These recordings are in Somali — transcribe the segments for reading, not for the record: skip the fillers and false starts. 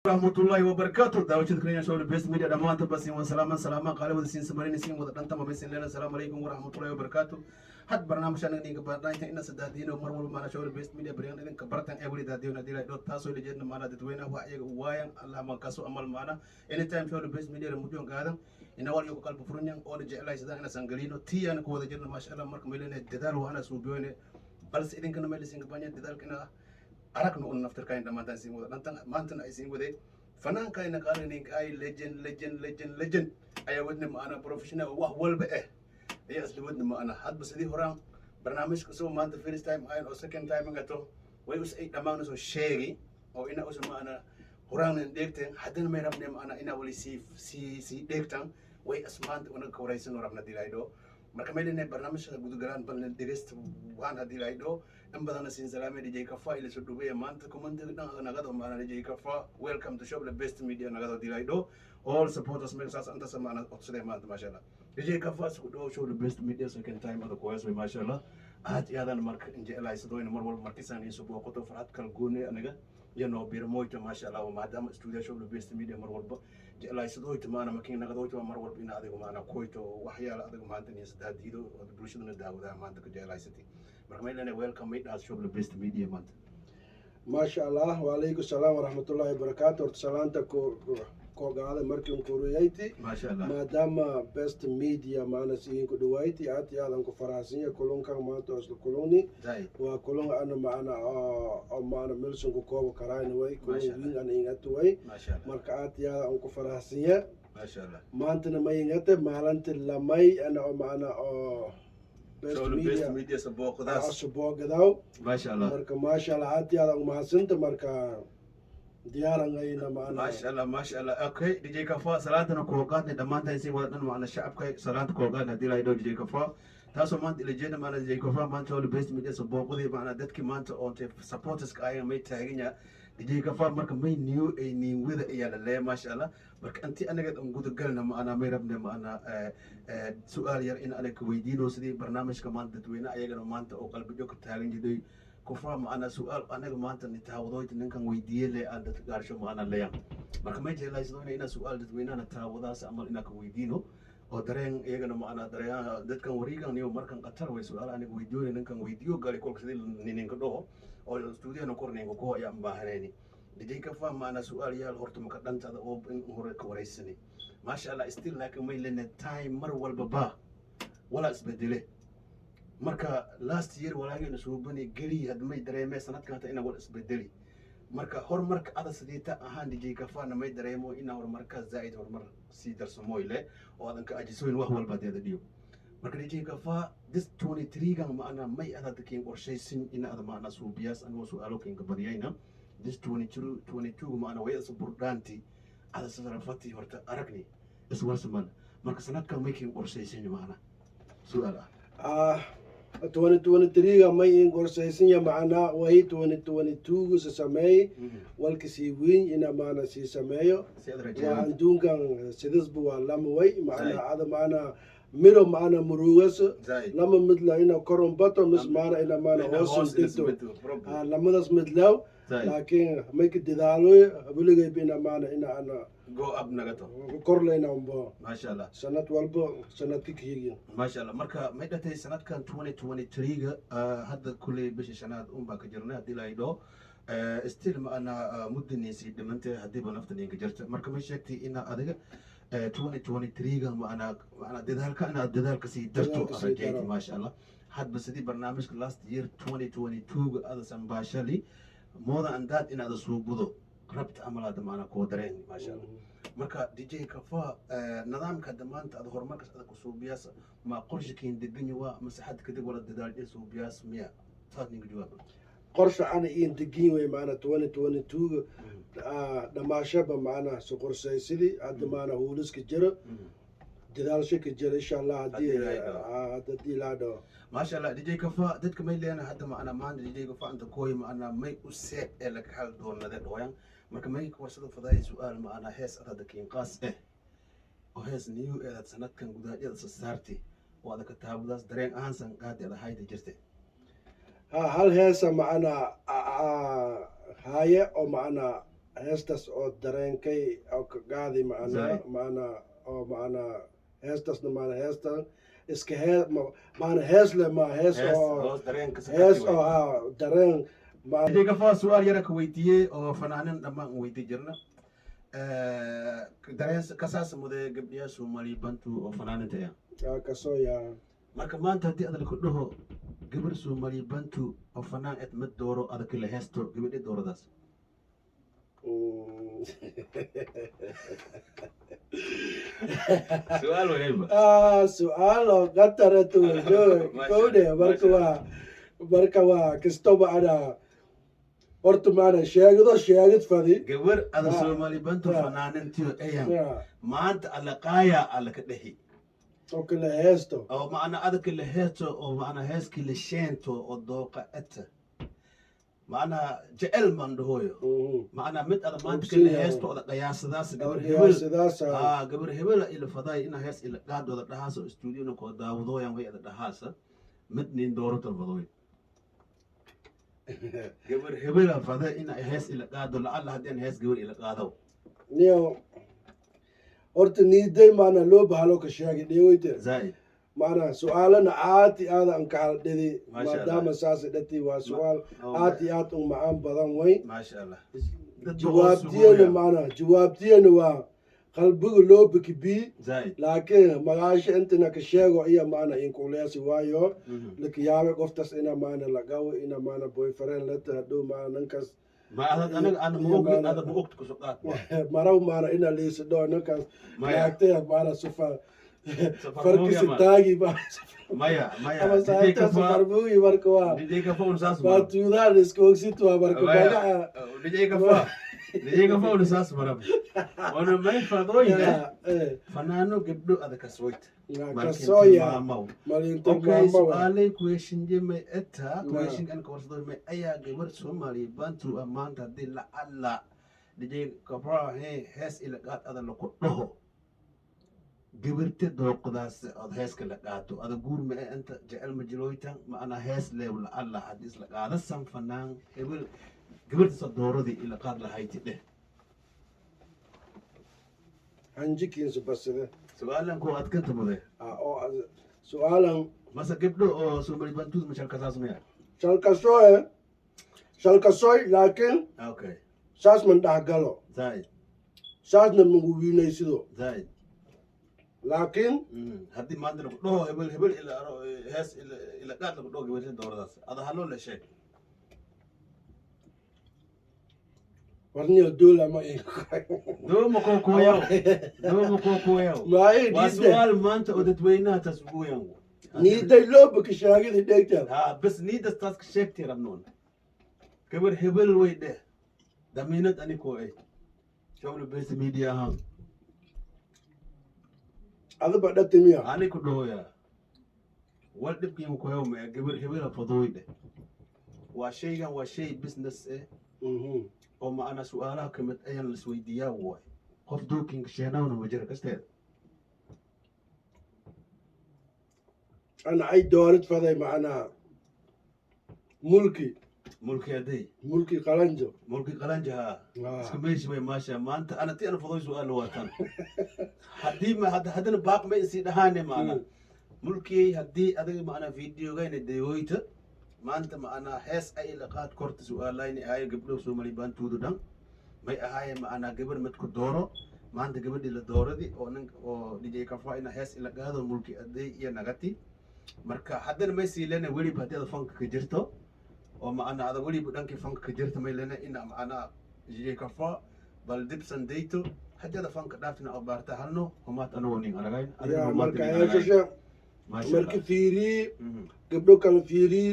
ورحمة الله وبركاته دعوتك كرينا شغل بيست ميديا دمانت بس وسلاما سلاما قال ودسين سمرين سين ودانت ما بيسين لنا السلام عليكم ورحمة الله وبركاته حد برنامج أنا نيجي برنامج إن سدادين ومرور ما شغل بيست ميديا بريان إن كبرتن أولي دادين وديلا دوت تاسو اللي جدنا معنا دتوينا ويا الله ما كسو أمل معنا إن تايم شغل بيست ميديا رمجون قادم إن أول يوم قلب فرنيان أول جاء الله يسدا أنا سانجلينو تي أنا كودا جدنا ما شاء الله مرك ميلنا ددال وأنا سوبيون بس إذا كنا ميلسين كبانيا ددال كنا أراك نقول نفتر كاين دمان تنسين وده نتن ما نتن أيسين وده فنان كاين قال إنك أي legend أي ودنا ما أنا professional وهو بقى هي أصل ودنا ما أنا حد بس دي هرام برنامج كسو ما أنت first time أو second time قطو ويوس أي تمام نسو شيء أو إنا أوس ما أنا هرام نديكتن حدنا ما يربنا ما أنا إنا ولي سي ديكتن وي أسمان أنا كوريسن وربنا ديلايدو mereka ini برنامج gudugaran balen direst wana dilaido embadana sin salame DJ Kafa ile sudu be mant komande nagado mana DJ Kafa welcome to shop the best media nagado dilaido all supporters men sas anta samana otsde mant mashallah DJ Kafa sudu show the best media second time at the course we mashallah at yadan mark inje elai sudu in marwal markisan in subu koto frat kal gune anaga yano bir moito mashallah wa madam studio show the best media marwal لا يسدوي تمانا مكين نقدوي تما مرور بينا هذا وما كويتو وحيال هذا ما أنتني يسداد ديدو بروشنا داودا ما أنتك جاي لا يستي مركمين لنا ويلكم ميت على شغل بيست ميديا مانت ما شاء الله وعليكم السلام ورحمة الله وبركاته ورسالانتك كوغاده مركم كوريتي ما شاء الله ما دام بيست ميديا معنا سين كدويتي آتي هذا انكو فراسية كلون كان ما توصل كلوني وكلون أنا معنا معنا ملسون كوكو كراين وي كلون أنا إنغت وي ما شاء الله مرك آتي هذا انكو فراسية ما شاء الله ما أنتنا ما إنغت مالنت لماي أنا معنا بيست ميديا سبوق داس سبوق داو ما شاء الله مرك ما شاء الله آتي هذا ما سنت مرك ديارنا غينا معنا ما شاء الله ما شاء الله اوكي دي جي كفا صلاتنا كوغات دمان تايسي ودن معنا الشعب كاي صلات كوغات دي لايدو دي جي كفا تاسو مان دي لجينا معنا دي جي كفا مان تول بيست ميديا سبوق دي معنا دتك مان تو اون سبورترز كاي مي تاغينيا دي جي كفا مرك مي نيو اي ني وذ يا لا ما شاء الله مرك انت انا قد نقول قلنا معنا مي ربنا معنا سؤال ير ان انا كويدينو سدي برنامج كمان دتوينا ايغنا مان تو قلب جوك تاغين دي كفام أنا سؤال أنا ما أنت نتعوضوي تنكن ويديه لي أنت تقارش ما أنا ليام مركب ما يجي لايزدوني إنا سؤال دتوينا نتعوضا سأمر إنك ويدينه أو درين يجنا ما أنا دريان دتكن وريكان نيو مركن قطر ويسؤال أنا ويديو نكن ويديو قال كل كذي نين كده أو الاستوديو نكور نيجو كوا يا مباهريني دي كفام ما أنا سؤال يا الهرت مكدان هذا أو إن هو كوريسني ما شاء الله استيل لكن ما يلنا تايم مر والبابا ولا اسبدله marka last year walaagay soo bani gali hadmay dareemay sanadkan ina wal isbedeli marka horumarka ada sideeta ahaan DJ Kafa may dareemo ina horumarka zaid horumar si darsamoyle oo adanka ajisoyn wax walba deeda dhiyo marka DJ Kafa this 23 gan ma ana may ada dadkeen qorshaysin ina ada maana suubiyas anoo su'aalo keen badiyayna this 22 ma ana way isburdaanti ada sarafati horta aragni iswarsaman marka sanadkan may keen qorshaysin maana su'aala 2023 ما ينقرسيسين معنا وهي 2022 سسمي والكسيوين إن معنا سيسميه وعندون كان سيدس بوالاموي معنا هذا معنا ميرو معنا مروس لما مثل هنا كورمباتو مس معنا إن معنا هوسن تيتو لما ناس مثلو لكن ما يكددالوي بلغي بينا معنا إن أنا go up nagato كورلينا أمبو ما شاء الله سنة والبو سنة كيكيين ما شاء الله مركا ميدتي سنة كان 2023 هذا كل بش سنة كجرنا دي لايدو استيل ما أنا مدني سي دمنت هدي بنفتني كجرت مركا مشيتي إن أديك 2023 ما أنا دذلك أنا دذلك سي درتو أرجعتي ما شاء الله حد بس دي برنامج last year 2022 هذا سنباشلي more than that إن هذا سوبودو ربط عمل هذا معنا كودرين ما شاء الله مركا دي جي كفا نظام كدمانت هذا هرمك هذا كسوبياس ما قرش كين دقنيوا مساحات كده ولا ددال سوبياس 100 ثاني جواب قرش أنا إين دقيقة معنا 2022 لما شاب معنا سقر سيسلي عند معنا هولس كجرا ددال شيء كجرا إن شاء الله دي لا ما شاء الله دي جي كفا دتك ما اللي أنا حتى معنا ما دي جي كفا أنت كوي معنا ما يسأل لك حال دون هذا دوين marka may kuwarsado faday su'aal ma ana hees adada keen qaas oo hees niyu ee sanadkan gudaajada saarti oo adaka taabadaas dareen aan san qaadi hayda jirtay هل هسه معنا هاي أو معنا heestas oo dareenkay oo ka qaadi Zaid. macnaa heestasna macnaa heestan iska macnaa hees le ma hees oo dareenka hees oo dareen دي قفا سؤال يرك ويتيه او فنانين دما ويتي جرنا دريس كساس مودي غبيا سومالي بنتو او فنانين تيا kasoo yaa marka maanta hadii aad ku dhaho gabar Soomaali bantu oo fanaan et mid dooro adag la heesto gabadhi dooradaas su'aal weyn su'aal oo qataratu kowde marka waa kastaba ana horta maana sheegid fadi gabar adag Soomaali bantu fanaanin tiyo ayan maanta alla qaaya alla ka dhahi oo kala heesto oo maana adag la heesto oo maana heeski la sheento oo dooqa ata maana jecel man dhahoyo maana mid ada maanta kala heesto oo qiyaasadaas gabar hebel ila faday ina hees ila qaadooda dhahaas oo studio ko daawado way ada dhahaas mid nin doorto fadoy gabar hebel faday ina hees ila qaado la alla hadeen hees gabar ila qaado niyo horta niiday maana loo bahalo ka sheegay dheewayte zaid maana su'aalana aad aan ka haldhidi maadaama saas dhati waa su'aal aad macaan badan way ma sha Allah jawaabtiyana waa qalbiga loo bikibi zaid laakiin magaasha intana ka sheego iyo maana in kuleesi waayo lakiyaabe qoftas ina maana lagaw ina maana boyfriend la taado maana ninkas ما أنا مو أكتك سقاط مرو مارا إنا ليس دو نكاس ناكتة مارا سفا فرق ستاقي مايا أما ساعتها سفربوي بركوا دي كفا ونساس باتو دا رسكوك سيتوا بركوا دي كفا ونساس مرم وانا ما يفضوي فنانو قبلو هذا كسويت كسويا اوكي سؤالي كويشن جي مي اتا كويشن ان كورسدو مي ايا غبر سومالي بانتو امانتا دي لا الله دي كفا هيس الى قاد هذا لو كدهو قبرت دوقداس اد هيس كلا قاتو اد غور ما انت جعل مجلويتا ما انا هيس لي ولا الله حديث لا قاد سم فنان قبرت صدوردي الى قاد لهايتي ده hanjikiin subasade سؤالن كو ادكنت مده su'aalan masa gabdho oo Soomaali bantu ma shalkasaas ma shalkasoy laakiin okay saas man dhahgalo zaid saasna magu wiinaysido zaid laakiin haddii maanta lagu dhaho hebel ila hees ila qaad lagu dhaho gabarta dooradaas ada halo la sheeg warniyo doola ma دوما كوكويو وسؤال ما انت ودتوينها تسبويا niiday loo baki shaagidi dhegta ها بس نيد استاسك شيكتي رمنون كبر هبل ويده دمينت اني كوي شغل بيس ميديا هم ada badhatimiya اني كدويا ولد بكيم كويو ما كبر هبل فضويده وشيء بزنس oo ma ana su'aalaha kamid ayaan la isweydiiyaa waay qof dookinka sheenawna ma jira kasteed ana ay doorid faday macnaa mulki qalanjo iska meeshi way maasha maanta ana ti ana fadoy su'aal waatan haddana baaq ma isii dhahaane maana mulki haddii adiga maana videogayna dayoyta maanta maana hees ay la qaad korta su'aalayni ay gabdho Soomaali bantuudu dhan may ahaye maana gabar mid ku dooro maanta gabadhi la dooradi oo nin oo DJ Kafa ina hees ila qaado mulki aday iyo nagati marka haddana may sii leena weli baadada fanka ka jirto oo maana ada weli dhanki fanka ka jirto may leena ina maana DJ Kafa bal dibsan deyto haddada fanka dhaafna oo baarta halno humaat anoo nin aragayn adiga marka heesasha marka fiiri gabdho kala fiiri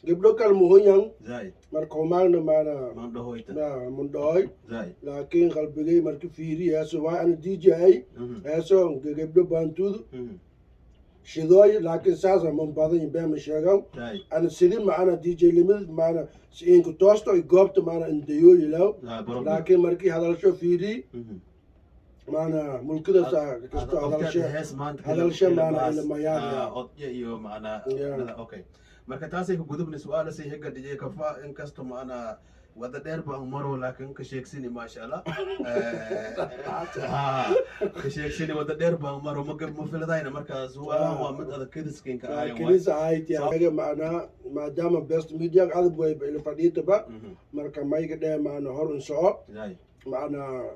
gabdho kala muhunyan zaid marka humaagna maana mundhoy laakiin qalbigay marka fiiri heeso waa ana DJ heeso gabdho baantuudu shidooy laakiin saasa man badan beema sheegan ana sidii maana DJ limid maana siinku toosto i goobta maana indayooyilaw laakiin markii hadalsho fiiri maana mulkida kasto hadalshe maana ilmayaan iyo maana okay marka taasay ku gudubna su'aala say hega DJ Kafa in kasto maana وده دير بان مرو لكن كشيكسيني ما شاء الله كشيكسيني وده دير بان مرو مفيل داينا مركز هو ومد هذا كيدس كين كاي كنيسة هاي تيا معنا ما دام بيست ميديا هذا بوي اللي فديت بقى مركز ما يقدر معنا هرون صعب معنا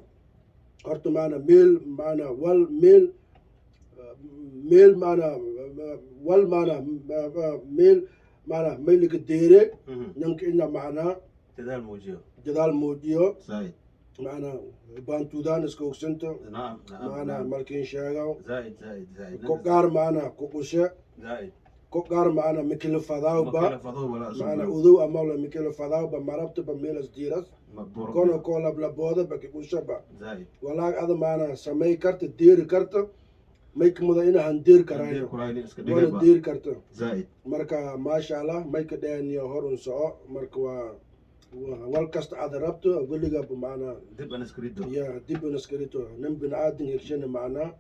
هرت معنا ميل معنا وال معنا ميل كديرة نمكن معنا جدال موجيو زايد معنا بانتودان اسكو سنتو نعم معنا مالكين شاغو زايد كوكار معنا كوكوشة زايد كوكار معنا ميكيل فضاوبا معنا أذو أمولا ميكيل فضاوبا مربط بميلس ديرس كونو كولا بلا بودا بكيكوشة با زايد ولا هذا معنا سمي كارت دير كارت ميك مدينة هندير كراينو ولا دير كارت زايد مركا ما شاء الله ميك دين يهورن سو مركا والكاست هذا ربطه ولقى بمعنى دب أنا سكريتو يا دب أنا سكريتو نم بنعادن يكشن معنا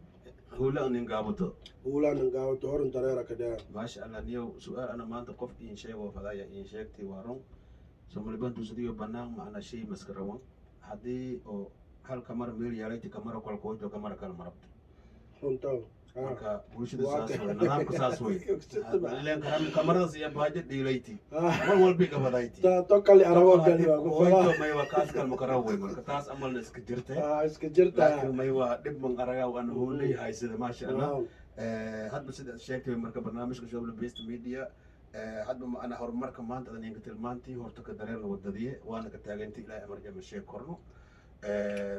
هو لا نقابته ولا نقاو تهورن ترى كده ما شاء الله نيو سؤال أنا ما أنت قف إن شيء وفضايا إن شيء تيوارون ثم اللي بنتو سديو بنام معنا شيء مسكروان هذه أو هل كمر ميل يا ريت كمر كل كويت وكمر كل مربط فهمتوا marka bulshada saas way nidaamka saas way leen kamarada siya baajid dhiilayti wal walbi gabadayti to kali arawo gali wa qoyto may wa kaas kal makara way marka taas amal iska jirta laakiin may wa dib man araga wan hoolay haysada ma sha Allah hadba sida sheegtay marka barnaamijka Showle Best Media hadba ma ana horumarka maanta aan inka tilmaantii horta ka dareerna wadadiye waana ka taagantay ilaa amarja ma sheeg korno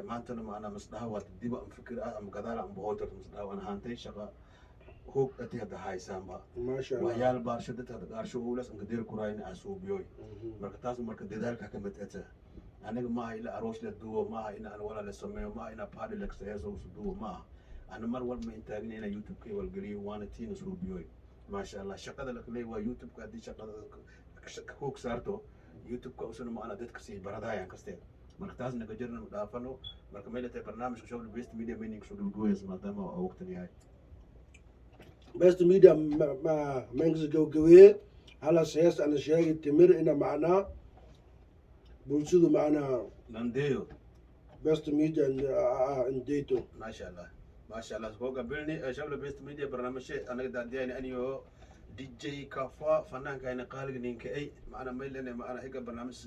maantana macnaa masdhaha waa dib aan fikir ah ama gadaal aan boqol tartan masdhaha waan haantay shaqa hoog ati hadda haysaanba waxyaal baarshada hadda qaarsho uulas aan kadeer kurayn asuubiyoy marka taas marka dadaalka ka mid ata aniga ma ila aroosh la duwo ma ina aan wala la sameeyo ma ina paadi la kaseeyo duwo ma ana mar walba intaagin ina youtube kay wal galiyo waana tiin asuubiyoy ma sha Allah shaqada la kaleey waa youtube ka hadii shaqada hoog saarto youtube ka usuna ma ana dadka si baradayaan kasteed marka taasna ka jirna dhaafano marka meelay barnaamijka Showle Best Media meaning soo dhaweysa maadaama waqtiga yahay best media ma mangs gowgawee hala sees ana sheegi timir ina macna bulshadu macna landeyo best media indeeto ما شاء الله سوق قبلني Showle Best Media برنامج انا دادياني انيو دي جي كافا فنان كاين قالق نينك اي معنا ميلنا معنا هيك برنامج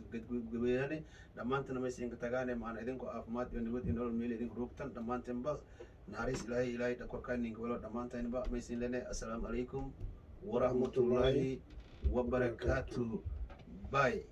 قبياني لما انت نمسين كتاغاني معنا اذنكو افمات يندوت انول ميل اذنكو روكتن لما انت با ناريس الهي دكور كاين نينك ولو لما انت با ميسين لنا السلام عليكم ورحمه الله وبركاته باي